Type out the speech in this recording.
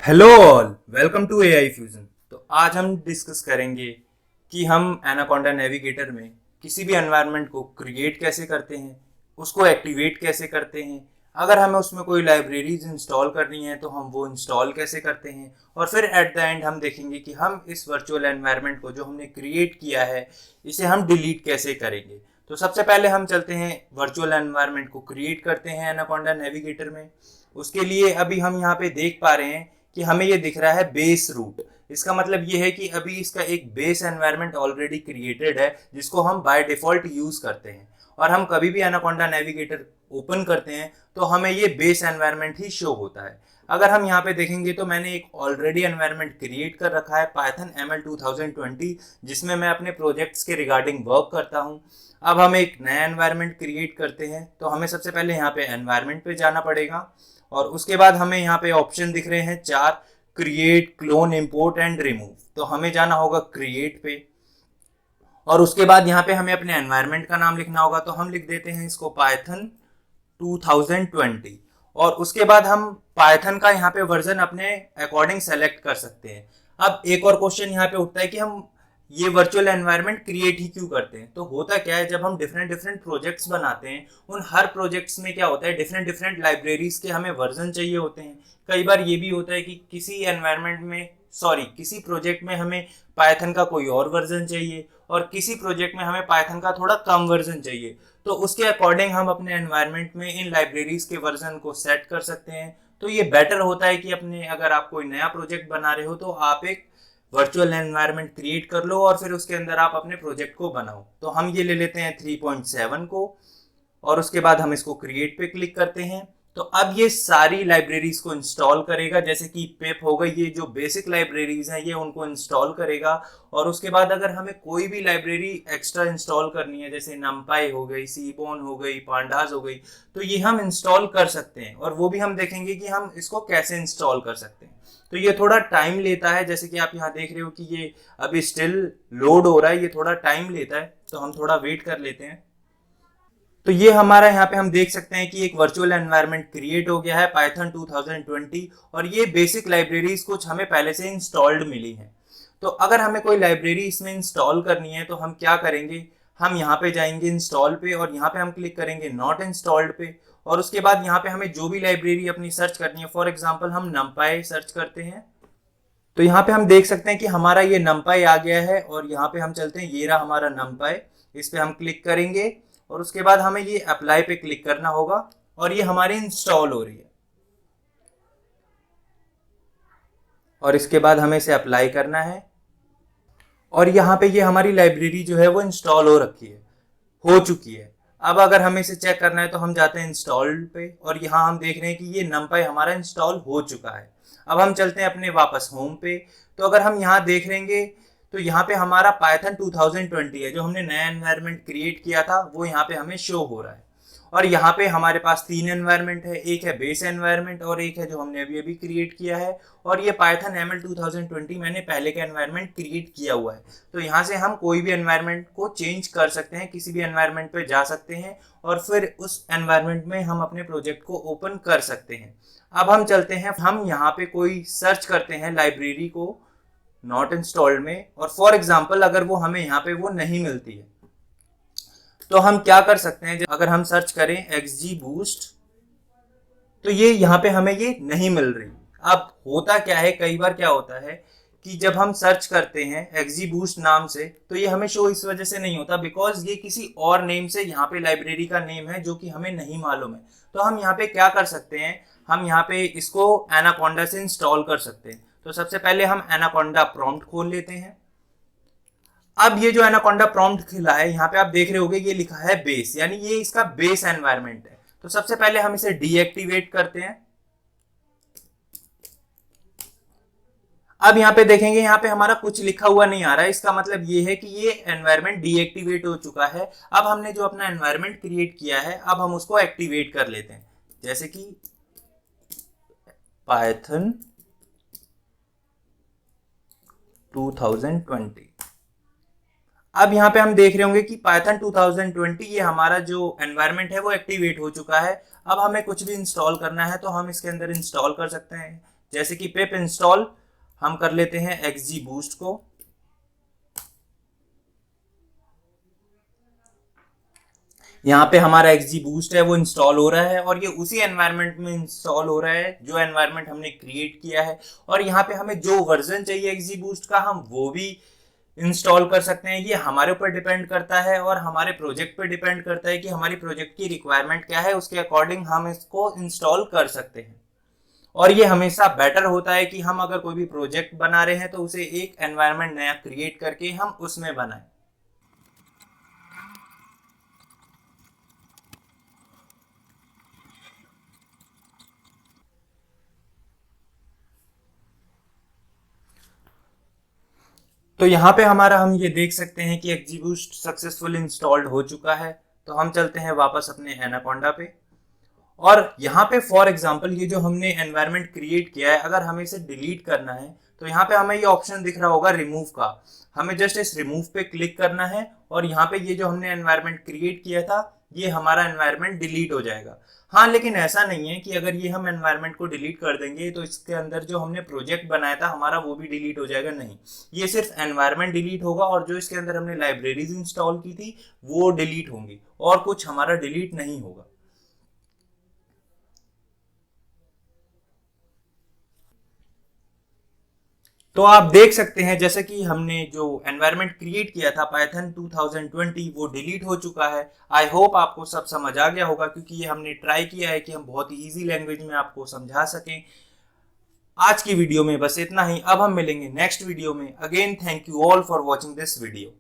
Hello all, welcome to AI Fusion. तो आज हम डिस्कस करेंगे कि हम एनाकोंडा नेविगेटर में किसी भी एनवायरनमेंट को क्रिएट कैसे करते हैं, उसको एक्टिवेट कैसे करते हैं, अगर हमें उसमें कोई लाइब्रेरीज इंस्टॉल करनी है तो हम वो इंस्टॉल कैसे करते हैं, और फिर एट द एंड हम देखेंगे कि हम इस वर्चुअल एनवायरनमेंट को जो हमने क्रिएट किया है इसे हम डिलीट कैसे करेंगे। तो सबसे पहले हम चलते हैं वर्चुअल एनवायरनमेंट को क्रिएट करते हैं एनाकोंडा नेविगेटर में। उसके लिए अभी हम यहाँ पे देख पा रहे हैं कि हमें ये दिख रहा है बेस रूट। इसका मतलब ये है कि अभी इसका एक बेस एनवायरनमेंट ऑलरेडी क्रिएटेड है जिसको हम बाय डिफॉल्ट यूज करते हैं, और हम कभी भी एनाकोंडा नेविगेटर ओपन करते हैं तो हमें ये बेस एनवायरनमेंट ही शो होता है। अगर हम यहाँ पे देखेंगे तो मैंने एक ऑलरेडी एनवायरनमेंट क्रिएट कर रखा है पाइथन ML 2020, जिसमें मैं अपने प्रोजेक्ट्स के रिगार्डिंग वर्क करता हूँ। अब हम एक नया एनवायरनमेंट क्रिएट करते हैं तो हमें सबसे पहले यहाँ पे एनवायरनमेंट पे जाना पड़ेगा, और उसके बाद हमें यहाँ पे ऑप्शन दिख रहे हैं 4: create, clone, import and remove. तो हमें जाना होगा क्रिएट पे, और उसके बाद यहाँ पे हमें अपने एनवायरनमेंट का नाम लिखना होगा। तो हम लिख देते हैं इसको पाइथन 2020, और उसके बाद हम पाइथन का यहाँ पे वर्जन अपने अकॉर्डिंग सेलेक्ट कर सकते हैं। अब एक और क्वेश्चन यहाँ पे उठता है कि हम ये वर्चुअल एनवायरनमेंट क्रिएट ही क्यों करते हैं। तो होता क्या है, जब हम डिफरेंट डिफरेंट प्रोजेक्ट्स बनाते हैं उन हर प्रोजेक्ट्स में क्या होता है, डिफरेंट डिफरेंट लाइब्रेरीज के हमें वर्जन चाहिए होते हैं। कई बार ये भी होता है कि किसी प्रोजेक्ट में हमें पाइथन का कोई और वर्जन चाहिए और किसी प्रोजेक्ट में हमें पाइथन का थोड़ा कम वर्जन चाहिए। तो उसके अकॉर्डिंग हम अपने एनवायरनमेंट में इन लाइब्रेरीज के वर्जन को सेट कर सकते हैं। तो ये बेटर होता है कि अगर आप कोई नया प्रोजेक्ट बना रहे हो तो आप एक वर्चुअल एनवायरनमेंट क्रिएट कर लो और फिर उसके अंदर आप अपने प्रोजेक्ट को बनाओ। तो हम ये ले लेते हैं 3.7 को, और उसके बाद हम इसको क्रिएट पे क्लिक करते हैं। तो अब ये सारी लाइब्रेरीज को इंस्टॉल करेगा, जैसे कि पिप हो गई, ये जो बेसिक लाइब्रेरीज हैं ये उनको इंस्टॉल करेगा। और उसके बाद अगर हमें कोई भी लाइब्रेरी एक्स्ट्रा इंस्टॉल करनी है, जैसे नमपाई हो गई, सीबोन हो गई, पांडास हो गई, तो ये हम इंस्टॉल कर सकते हैं, और वो भी हम देखेंगे कि हम इसको कैसे इंस्टॉल कर सकते हैं। तो ये थोड़ा टाइम लेता है, जैसे कि आप यहाँ देख रहे हो कि ये अभी स्टिल लोड हो रहा है, ये थोड़ा टाइम लेता है, तो हम थोड़ा वेट कर लेते हैं। तो ये हमारा यहाँ पे हम देख सकते हैं कि एक वर्चुअल एनवायरनमेंट क्रिएट हो गया है पाइथन 2020, और ये बेसिक लाइब्रेरीज कुछ हमें पहले से इंस्टॉल्ड मिली हैं। तो अगर हमें कोई लाइब्रेरी इसमें इंस्टॉल करनी है तो हम क्या करेंगे, हम यहाँ पे जाएंगे इंस्टॉल पे, और यहाँ पे हम क्लिक करेंगे नॉट इंस्टॉल्ड पे, और उसके बाद यहाँ पे हमें जो भी लाइब्रेरी अपनी सर्च करनी है, फॉर एग्जाम्पल हम नमपाई सर्च करते हैं, तो यहाँ पे हम देख सकते हैं कि हमारा ये नमपाई आ गया है। और यहाँ पे हम चलते हैं, ये रहा हमारा नमपाई, इस पे हम क्लिक करेंगे और उसके बाद हमें ये अप्लाई पे क्लिक करना होगा, और ये हमारी इंस्टॉल हो रही है। और इसके बाद हमें इसे अप्लाई करना है, और यहाँ पे ये हमारी लाइब्रेरी जो है वो इंस्टॉल हो चुकी है। अब अगर हमें इसे चेक करना है तो हम जाते हैं इंस्टॉल्ड पे, और यहाँ हम देख रहे हैं कि ये नमपाई हमारा इंस्टॉल हो चुका है। अब हम चलते हैं अपने वापस होम पे। तो अगर हम यहाँ देख लेंगे तो यहाँ पे हमारा पाइथन 2020 है, जो हमने नया एनवायरनमेंट क्रिएट किया था वो यहाँ पे हमें शो हो रहा है। और यहाँ पे हमारे पास 3 एनवायरनमेंट है, एक है बेस एनवायरनमेंट और एक है जो हमने अभी अभी क्रिएट किया है, और ये पाइथन ML 2020 मैंने पहले का एनवायरनमेंट क्रिएट किया हुआ है। तो यहाँ से हम कोई भी एनवायरनमेंट को चेंज कर सकते हैं, किसी भी एनवायरनमेंट पे जा सकते हैं, और फिर उस एनवायरनमेंट में हम अपने प्रोजेक्ट को ओपन कर सकते हैं। अब हम चलते हैं, हम यहाँ पे कोई सर्च करते हैं लाइब्रेरी को नॉट इंस्टॉल्ड में, और फॉर एग्जाम्पल अगर वो हमें यहाँ पे वो नहीं मिलती है तो हम क्या कर सकते हैं, अगर हम सर्च करें XGBoost, तो ये यहाँ पे हमें ये नहीं मिल रही। अब होता क्या है, कई बार क्या होता है कि जब हम सर्च करते हैं XGBoost नाम से तो ये हमें शो इस वजह से नहीं होता, बिकॉज ये किसी और नेम से यहाँ पे लाइब्रेरी का नेम है जो कि हमें नहीं मालूम है। तो हम यहाँ पे क्या कर सकते हैं, हम यहाँ पे इसको एनाकोंडा से इंस्टॉल कर सकते हैं। तो सबसे पहले हम एनाकोंडा प्रॉम्प्ट खोल लेते हैं। अब ये जो एनाकोंडा प्रॉम्प्ट खिला है, यहाँ पे आप देख रहे होगे ये लिखा है बेस, यानी ये इसका बेस एनवायरनमेंट है। तो सबसे पहले हम इसे डीएक्टिवेट करते हैं। अब यहाँ पे देखेंगे, यहाँ पे हमारा कुछ लिखा हुआ नहीं आ रहा है, इसका मतलब ये है कि ये एनवायरनमेंट डीएक्टिवेट हो चुका है। अब हमने जो अपना एनवायरनमेंट क्रिएट किया है अब हम उसको एक्टिवेट कर लेते हैं, जैसे कि पाइथन 2020। अब यहाँ पे हम देख रहे होंगे कि पाइथन 2020 ये हमारा जो एनवायरनमेंट है वो एक्टिवेट हो चुका है। अब हमें कुछ भी इंस्टॉल करना है तो हम इसके अंदर इंस्टॉल कर सकते हैं, जैसे कि पिप इंस्टॉल हम कर लेते हैं XGBoost को। यहाँ पे हमारा XGBoost है वो इंस्टॉल हो रहा है और ये उसी एनवायरनमेंट में इंस्टॉल हो रहा है जो एनवायरनमेंट हमने क्रिएट किया है। और यहाँ पे हमें जो वर्जन चाहिए XGBoost का हम वो भी इंस्टॉल कर सकते हैं। ये हमारे ऊपर डिपेंड करता है और हमारे प्रोजेक्ट पे डिपेंड करता है कि हमारी प्रोजेक्ट की रिक्वायरमेंट क्या है, उसके अकॉर्डिंग हम इसको इंस्टॉल कर सकते हैं। और ये हमेशा बेटर होता है कि हम अगर कोई भी प्रोजेक्ट बना रहे हैं तो उसे एक एनवायरनमेंट नया क्रिएट करके हम उसमें बनाएं। तो यहाँ पे हमारा हम ये देख सकते हैं कि XGBoost सक्सेसफुल इंस्टॉल्ड हो चुका है। तो हम चलते हैं वापस अपने एनाकोंडा पे और यहाँ पे फॉर एग्जांपल ये जो हमने एनवायरनमेंट क्रिएट किया है, अगर हमें इसे डिलीट करना है तो यहाँ पे हमें ये ऑप्शन दिख रहा होगा रिमूव का। हमें जस्ट इस रिमूव पे क्लिक करना है और यहाँ पे ये जो हमने एनवायरनमेंट क्रिएट किया था ये हमारा एनवायरनमेंट डिलीट हो जाएगा। हाँ, लेकिन ऐसा नहीं है कि अगर ये हम एनवायरनमेंट को डिलीट कर देंगे तो इसके अंदर जो हमने प्रोजेक्ट बनाया था हमारा वो भी डिलीट हो जाएगा। नहीं, ये सिर्फ एनवायरनमेंट डिलीट होगा और जो इसके अंदर हमने लाइब्रेरीज इंस्टॉल की थी वो डिलीट होंगी और कुछ हमारा डिलीट नहीं होगा। तो आप देख सकते हैं जैसे कि हमने जो एनवायरनमेंट क्रिएट किया था पाइथन 2020 वो डिलीट हो चुका है। आई होप आपको सब समझ आ गया होगा क्योंकि ये हमने ट्राई किया है कि हम बहुत ही ईजी लैंग्वेज में आपको समझा सकें। आज की वीडियो में बस इतना ही। अब हम मिलेंगे नेक्स्ट वीडियो में। Again thank you all for watching this video.